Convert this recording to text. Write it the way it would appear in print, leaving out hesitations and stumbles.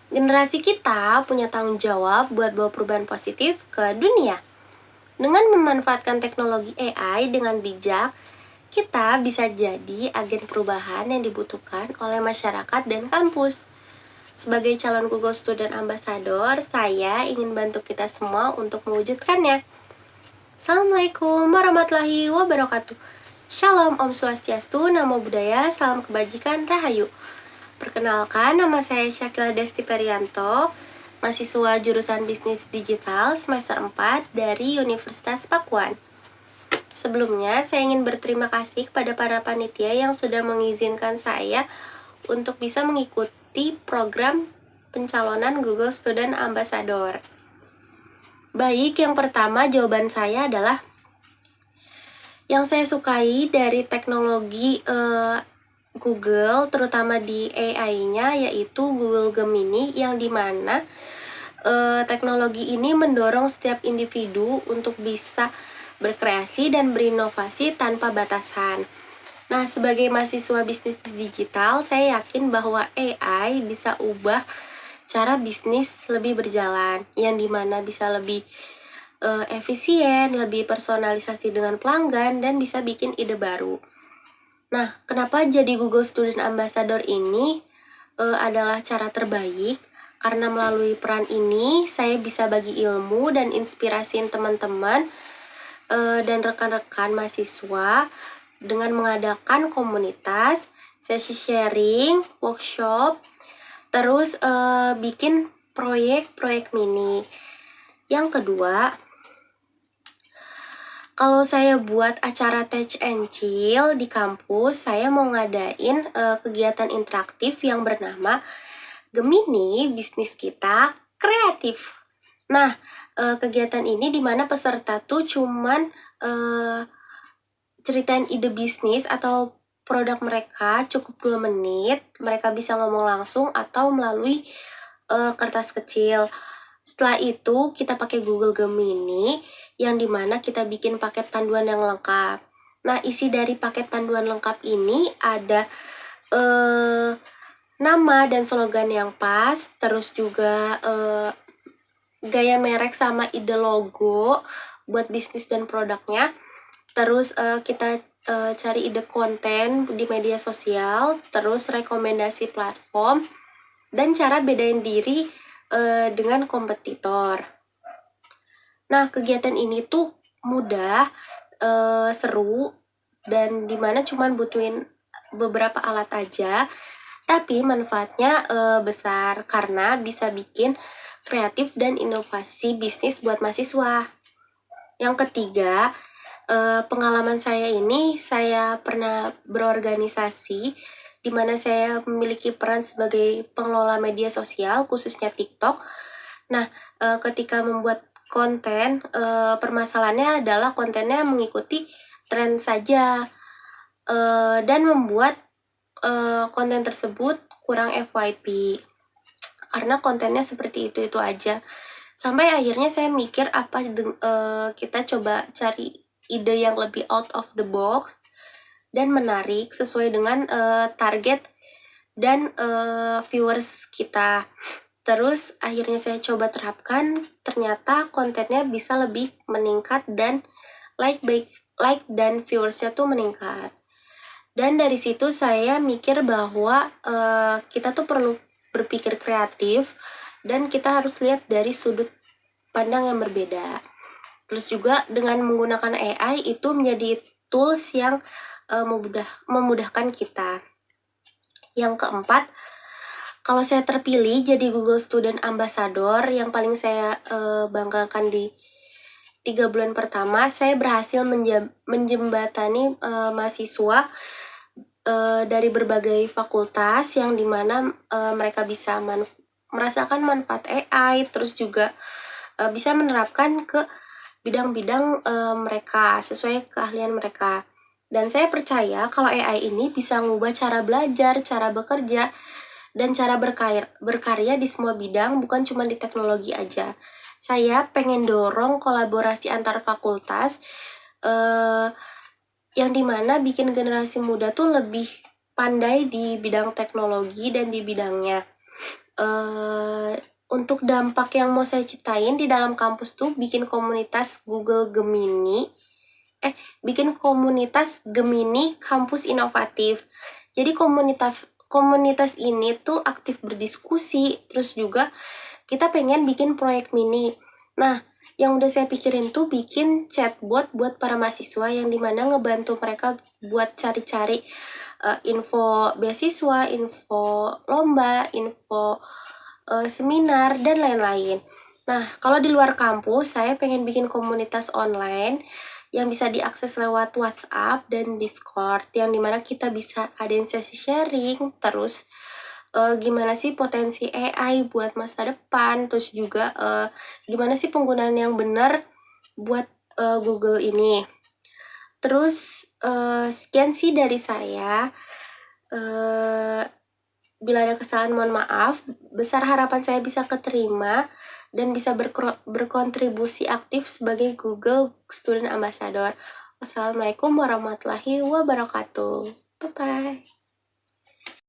Generasi kita punya tanggung jawab buat bawa perubahan positif ke dunia. Dengan memanfaatkan teknologi AI dengan bijak, kita bisa jadi agen perubahan yang dibutuhkan oleh masyarakat dan kampus. Sebagai calon Google Student Ambassador, saya ingin bantu kita semua untuk mewujudkannya. Assalamualaikum warahmatullahi wabarakatuh. Shalom, Om Swastiastu, Namo Buddhaya, Salam Kebajikan, Rahayu. Perkenalkan, nama saya Syakila Desti Perianto, mahasiswa jurusan Bisnis Digital semester 4 dari Universitas Pakuan. Sebelumnya, saya ingin berterima kasih kepada para panitia yang sudah mengizinkan saya untuk bisa mengikuti program pencalonan Google Student Ambassador. Baik, yang pertama jawaban saya adalah yang saya sukai dari teknologi Google, terutama di AI-nya, yaitu Google Gemini, yang dimana teknologi ini mendorong setiap individu untuk bisa berkreasi dan berinovasi tanpa batasan. Nah, sebagai mahasiswa bisnis digital, saya yakin bahwa AI bisa ubah cara bisnis lebih berjalan, yang dimana bisa lebih efisien, lebih personalisasi dengan pelanggan, dan bisa bikin ide baru. Nah, kenapa jadi Google Student Ambassador ini adalah cara terbaik? Karena melalui peran ini, saya bisa bagi ilmu dan inspirasiin teman-teman dan rekan-rekan mahasiswa dengan mengadakan komunitas, sesi sharing, workshop, terus bikin proyek-proyek mini. Yang kedua, kalau saya buat acara Tech and Chill di kampus, saya mau ngadain kegiatan interaktif yang bernama Gemini Bisnis Kita Kreatif. Nah, kegiatan ini dimana peserta tuh cuman ceritain ide bisnis atau produk mereka cukup 2 menit. Mereka bisa ngomong langsung atau melalui kertas kecil. Setelah itu kita pakai Google Gemini yang dimana kita bikin paket panduan yang lengkap. Nah, isi dari paket panduan lengkap ini ada nama dan slogan yang pas, terus juga gaya merek sama ide logo buat bisnis dan produknya. Terus kita cari ide konten di media sosial, terus rekomendasi platform, dan cara bedain diri dengan kompetitor. Nah, kegiatan ini tuh mudah, seru, dan dimana cuman butuhin beberapa alat aja, tapi manfaatnya besar karena bisa bikin kreatif dan inovasi bisnis buat mahasiswa. Yang ketiga, pengalaman saya ini, saya pernah berorganisasi di mana saya memiliki peran sebagai pengelola media sosial, khususnya TikTok. Nah, ketika membuat konten, permasalahannya adalah kontennya mengikuti tren saja, dan membuat konten tersebut kurang FYP karena kontennya seperti itu aja. Sampai akhirnya saya mikir apa kita coba cari ide yang lebih out of the box dan menarik sesuai dengan target dan viewers kita. Terus akhirnya saya coba terapkan, ternyata kontennya bisa lebih meningkat dan like dan viewersnya tuh meningkat. Dan dari situ saya mikir bahwa kita tuh perlu berpikir kreatif dan kita harus lihat dari sudut pandang yang berbeda. Terus juga dengan menggunakan AI itu menjadi tools yang memudahkan kita. Yang keempat, kalau saya terpilih jadi Google Student Ambassador, yang paling saya banggakan di 3 bulan pertama, saya berhasil menjembatani mahasiswa dari berbagai fakultas yang dimana mereka bisa merasakan manfaat AI, terus juga bisa menerapkan ke bidang-bidang mereka sesuai keahlian mereka. Dan saya percaya kalau AI ini bisa mengubah cara belajar, cara bekerja, dan cara berkarya di semua bidang, bukan cuma di teknologi aja. Saya pengen dorong kolaborasi antar fakultas yang dimana bikin generasi muda tuh lebih pandai di bidang teknologi dan di bidangnya. Untuk dampak yang mau saya ciptain di dalam kampus tuh bikin komunitas Google Gemini, bikin komunitas Gemini Kampus Inovatif. Jadi komunitas ini tuh aktif berdiskusi, terus juga kita pengen bikin proyek mini. Nah, yang udah saya pikirin tuh bikin chatbot buat para mahasiswa yang dimana ngebantu mereka buat cari-cari info beasiswa, info lomba, info seminar, dan lain-lain. Nah, kalau di luar kampus, saya pengen bikin komunitas online yang bisa diakses lewat WhatsApp dan Discord, yang dimana kita bisa adain sesi sharing, terus gimana sih potensi AI buat masa depan, terus juga gimana sih penggunaan yang benar buat Google ini. Terus sekian sih dari saya. Bila ada kesalahan mohon maaf. Besar harapan saya bisa keterima dan bisa berkontribusi aktif sebagai Google Student Ambassador. Wassalamualaikum warahmatullahi wabarakatuh. Bye-bye.